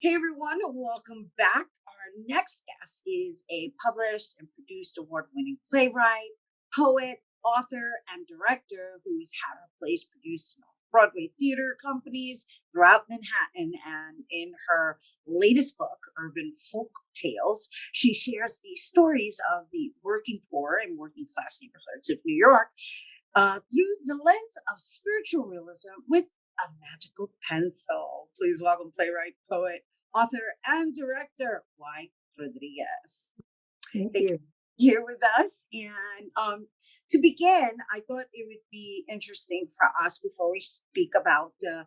Hey everyone, welcome back. Our next guest is a published and produced award winning playwright, poet, author, and director who's had her plays produced in Broadway theater companies throughout Manhattan. And in her latest book, Urban Folk Tales, she shares the stories of the working poor and working class neighborhoods of New York through the lens of spiritual realism with a magical pencil. Please welcome playwright, poet, author, and director, Y. Rodriguez. Thank Thank you. you here with us. And to begin, I thought it would be interesting for us before we speak about the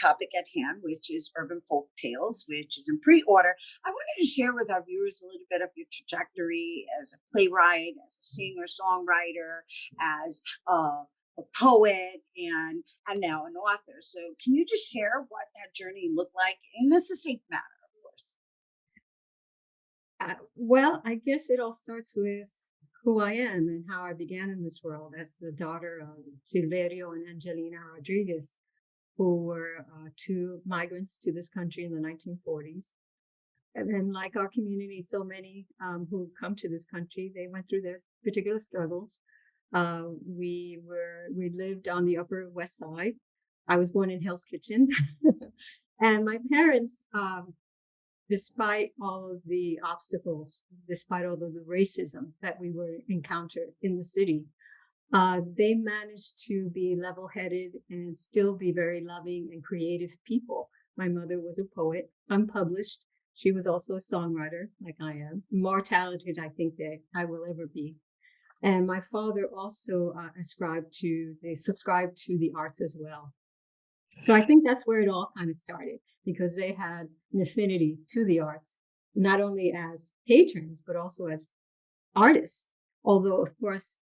topic at hand, which is urban folk tales, which is in pre-order. I wanted to share with our viewers a little bit of your trajectory as a playwright, as a singer, songwriter, as a poet, and now an author. So, can you just share what that journey looked like in a succinct manner, of course? Well, I guess it all starts with who I am and how I began in this world as the daughter of Silverio and Angelina Rodriguez, who were two migrants to this country in the 1940s. And then, like our community, so many who come to this country, they went through their particular struggles. We lived on the Upper West Side. I was born in Hell's Kitchen, and my parents despite all of the obstacles, despite all of the racism that we were encountered in the city, they managed to be level-headed and still be very loving and creative people. My mother was a poet, unpublished. She was also a songwriter, like I am, more talented, I think, that I will ever be. And my father also subscribed to the arts as well. So I think that's where it all kind of started because they had an affinity to the arts, not only as patrons, but also as artists. Although, of course,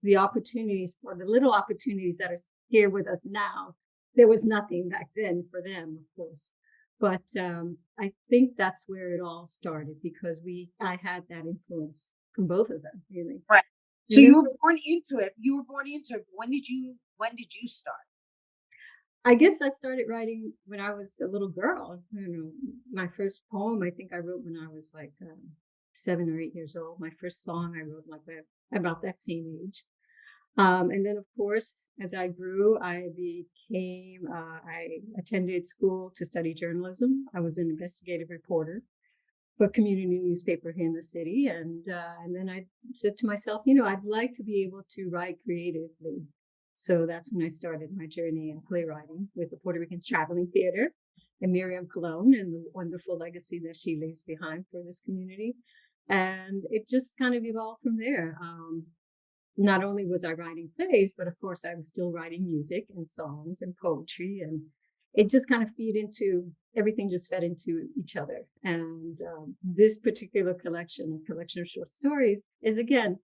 the opportunities or the little opportunities that are here with us now, there was nothing back then for them, of course. But I think that's where it all started because I had that influence from both of them, really. Right. So And then you were born into it. You were born into it. When did you start? I guess I started writing when I was a little girl. My first poem I think I wrote when I was like 7 or 8 years old. My first song I wrote like that about that same age. And then, of course, as I grew, I attended school to study journalism. I was an investigative reporter for a community newspaper here in the city. And then I said to myself, I'd like to be able to write creatively. So that's when I started my journey in playwriting with the Puerto Rican Traveling Theater and Miriam Colon and the wonderful legacy that she leaves behind for this community. And it just kind of evolved from there. Not only was I writing plays, but of course I was still writing music and songs and poetry, and it just kind of everything just fed into each other. And this particular collection, a collection of short stories, is again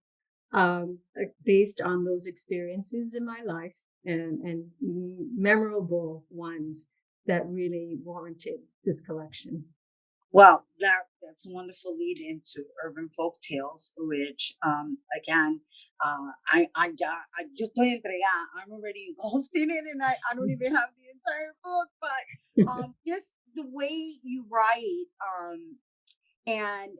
based on those experiences in my life and memorable ones that really warranted this collection. Well, that's a wonderful lead into urban folk tales, which again, yo estoy entregada. I'm already engulfed in it, and I don't even have the entire book, but just the way you write, and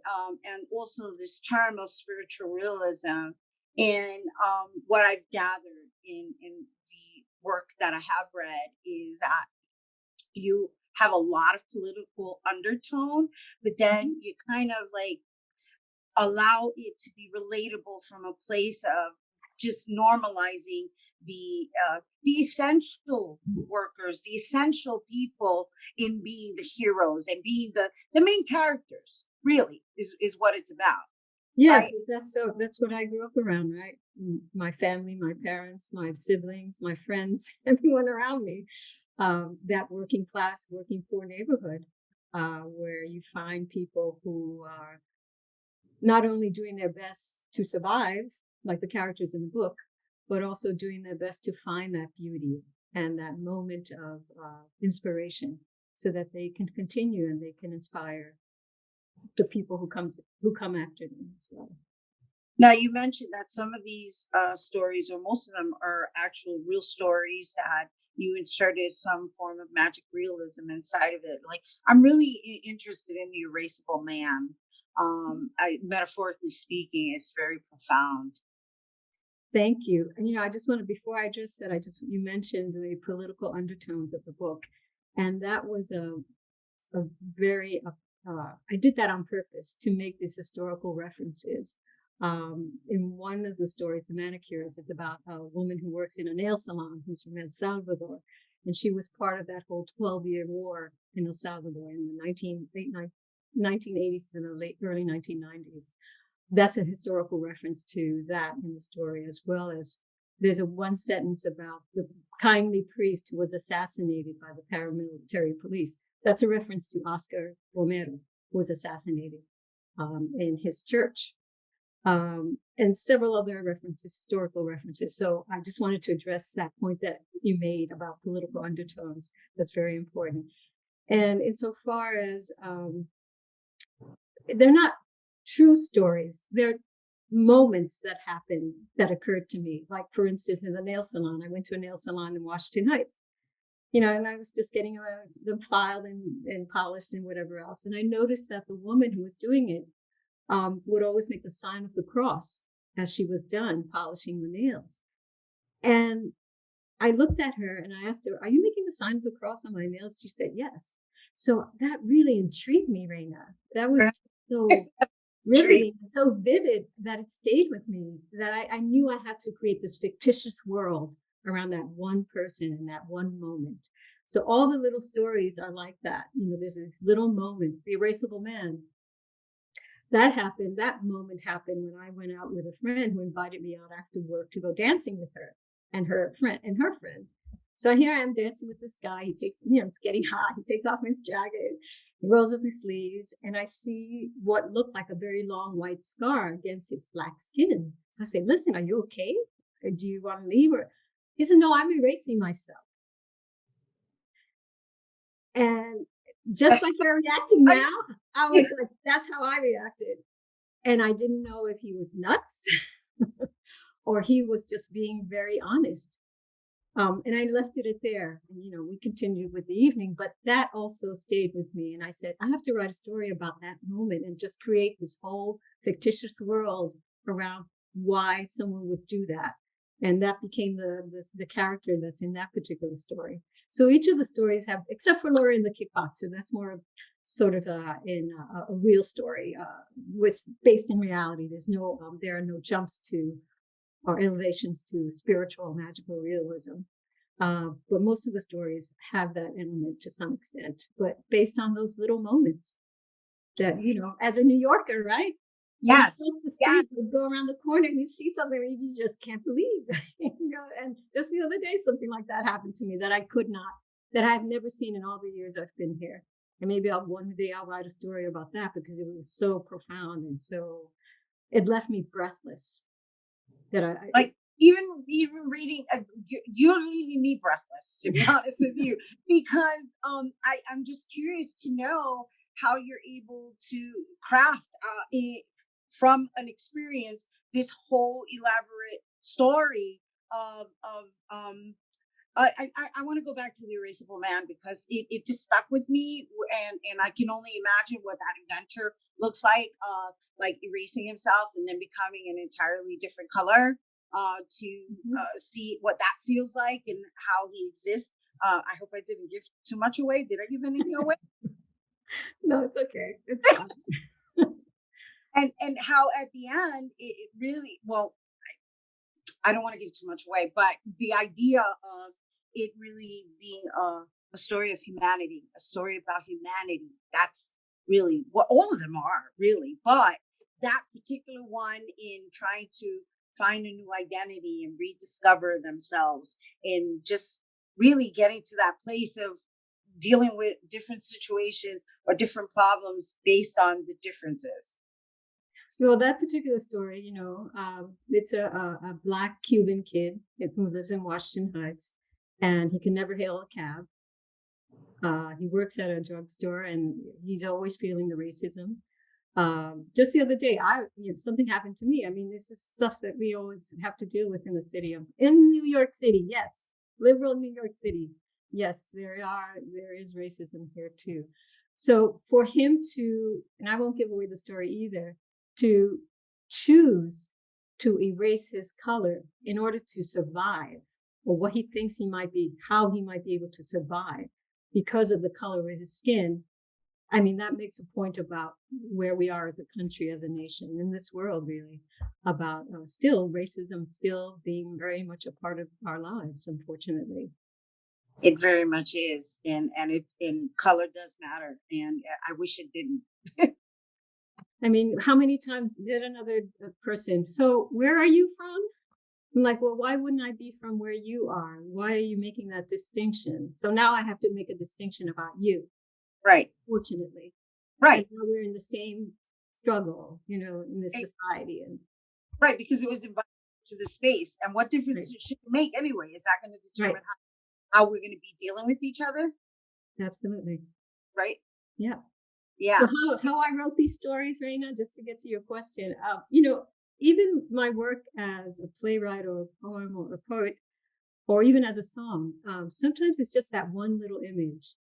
also this charm of spiritual realism, and what I've gathered in the work that I have read is that you have a lot of political undertone, but then you kind of like allow it to be relatable from a place of just normalizing the essential workers, the essential people in being the heroes and being the main characters. Really, is what it's about, Yeah, right? 'cause that's what I grew up around, right? My family, my parents, my siblings, my friends, everyone around me. That working class, working poor neighborhood, where you find people who are not only doing their best to survive, like the characters in the book, but also doing their best to find that beauty and that moment of inspiration so that they can continue and they can inspire the people who come after them as well. Now, you mentioned that some of these stories, or most of them, are actual real stories that you inserted some form of magic realism inside of it. Like, I'm really interested in the erasable man. Metaphorically speaking, it's very profound. Thank you. And, I just want to, before I address that, you mentioned the political undertones of the book. And that was a very, I did that on purpose to make these historical references. In one of the stories, The Manicurist, it's about a woman who works in a nail salon who's from El Salvador. And she was part of that whole 12-year war in El Salvador in the 1980s to the early 1990s. That's a historical reference to that in the story, as well as there's one sentence about the kindly priest who was assassinated by the paramilitary police. That's a reference to Oscar Romero, who was assassinated in his church, and several other references, historical references. So I just wanted to address that point that you made about political undertones. That's very important. And insofar as they're not true stories, they're moments that happened that occurred to me. Like, for instance, in the nail salon, I went to a nail salon in Washington Heights, and I was just getting them filed and polished and whatever else. And I noticed that the woman who was doing it would always make the sign of the cross as she was done polishing the nails. And I looked at her and I asked her, "Are you making the sign of the cross on my nails?" She said, "Yes." So that really intrigued me, Rhina. That was so riveting and so vivid that it stayed with me, that I knew I had to create this fictitious world around that one person in that one moment. So all the little stories are like that. There's these little moments. The erasable man, that moment happened when I went out with a friend who invited me out after work to go dancing with her and her friend. So here I am dancing with this guy. He takes, it's getting hot. He takes off his jacket. He rolls up his sleeves, and I see what looked like a very long white scar against his black skin. So I say, "Listen, are you okay? Do you want to leave?" He said, "No, I'm erasing myself." And just like you're reacting now, I was like, that's how I reacted. And I didn't know if he was nuts or he was just being very honest. And I left it at there. And, we continued with the evening, but that also stayed with me. And I said, I have to write a story about that moment and just create this whole fictitious world around why someone would do that. And that became the character that's in that particular story. So each of the stories have, except for Laura and the Kickboxer, that's more of sort of in a real story, was based in reality. There are no jumps to or elevations to spiritual magical realism. But most of the stories have that element to some extent, but based on those little moments that, as a New Yorker, right? Yes. The street, you go around the corner, you see something and you just can't believe, and just the other day, something like that happened to me that I've never seen in all the years I've been here. And maybe one day I'll write a story about that because it was so profound and so, it left me breathless. Even reading, you're leaving me breathless, to be honest with you, because I'm just curious to know how you're able to craft from an experience this whole elaborate story of I want to go back to the erasable man because it just stuck with me, and I can only imagine what that inventor looks like erasing himself and then becoming an entirely different color to see what that feels like and how he exists. I hope I didn't give too much away. Did I give anything away? No, it's okay. It's fine. And how at the end it really, well, I don't want to give too much away, but the idea of it really being a story of humanity, a story about humanity, that's really what all of them are, really. But that particular one, in trying to find a new identity and rediscover themselves, and just really getting to that place of dealing with different situations or different problems based on the differences. Well, that particular story, it's a Black Cuban kid who lives in Washington Heights, and he can never hail a cab. He works at a drugstore, and he's always feeling the racism. Just the other day, something happened to me. I mean, this is stuff that we always have to deal with in the city in New York City. Yes, liberal New York City. Yes, there is racism here too. So for him to, and I won't give away the story either, to choose to erase his color in order to survive, or what he thinks he might be, how he might be able to survive because of the color of his skin. I mean, that makes a point about where we are as a country, as a nation, in this world, really, about still racism still being very much a part of our lives, unfortunately. It very much is, and it's in color does matter, and I wish it didn't. I mean, how many times did another person, so where are you from? I'm like, well, why wouldn't I be from where you are? Why are you making that distinction? So now I have to make a distinction about you, Right, fortunately. And right, now we're in the same struggle, in this eh, society. And right, because it was invited to the space, and what right, difference should it make anyway? Is that going to right, determine how we're going to be dealing with each other? absolutely. Right? Yeah. So Yeah. how I wrote these stories, Rhina, just to get to your question, even my work as a playwright or a poem or a poet, or even as a song, sometimes it's just that one little image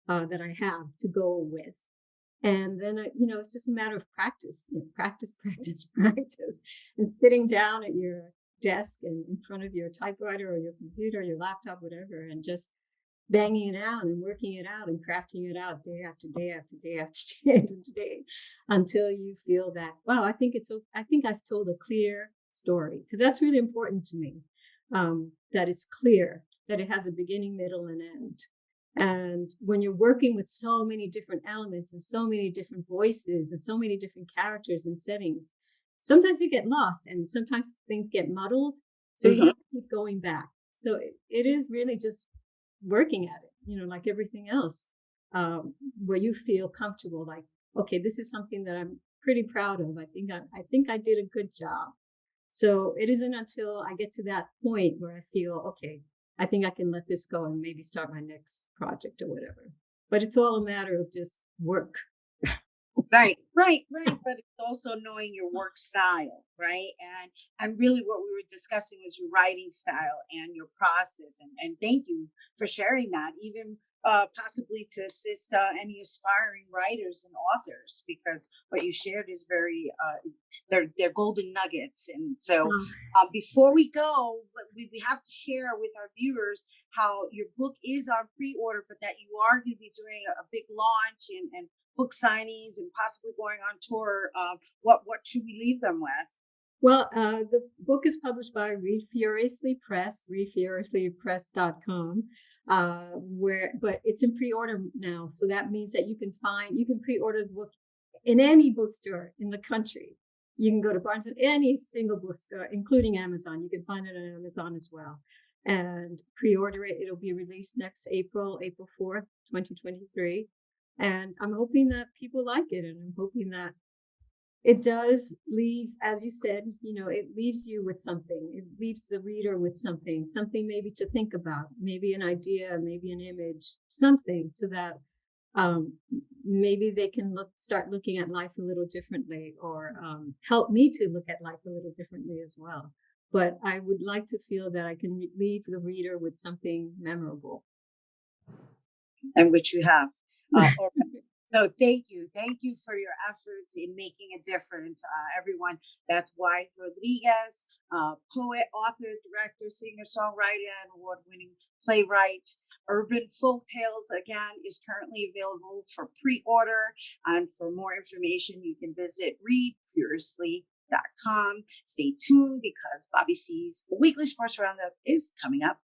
that I have to go with. And then, it's just a matter of practice, practice, practice, practice, and sitting down at your desk and in front of your typewriter or your computer, your laptop, whatever, and just banging it out and working it out and crafting it out day after day after day after day after day until you feel that, wow, I think I've told a clear story, because that's really important to me, that it's clear, that it has a beginning, middle, and end. And when you're working with so many different elements and so many different voices and so many different characters and settings, sometimes you get lost and sometimes things get muddled. So you Hmm. have to keep going back. So it is really just working at it, like everything else, where you feel comfortable, like, okay, this is something that I'm pretty proud of. I think I did a good job. So it isn't until I get to that point where I feel, okay, I think I can let this go and maybe start my next project or whatever. But it's all a matter of just work. Right, right, right. But it's also knowing your work style, right? And really what we were discussing was your writing style and your process. And thank you for sharing that, even possibly to assist any aspiring writers and authors, because what you shared is very they're golden nuggets. And so Um, before we go, we have to share with our viewers how your book is on pre-order, but that you are going to be doing a big launch and book signings and possibly going on tour. What should we leave them with? well, the book is published by Read Furiously Press, readfuriouslypress.com, but it's in pre-order now. So that means that you can pre-order the book in any bookstore in the country. You can go to Barnes and any single bookstore, including Amazon. You can find it on Amazon as well, and pre-order it. It'll be released next April 4th, 2023. And I'm hoping that people like it, and I'm hoping that it does leave, as you said, it leaves you with something. It leaves the reader with something maybe to think about, maybe an idea, maybe an image, something, so that um, maybe they can start looking at life a little differently, or help me to look at life a little differently as well. But I would like to feel that I can leave the reader with something memorable. And which you have. All right. So thank you for your efforts in making a difference, everyone. That's why Rodriguez, poet, author, director, singer, songwriter, and award-winning playwright. Urban Folk Tales, again, is currently available for pre-order. And for more information, you can visit readfuriously.com. Stay tuned, because Bobby C's weekly sports roundup is coming up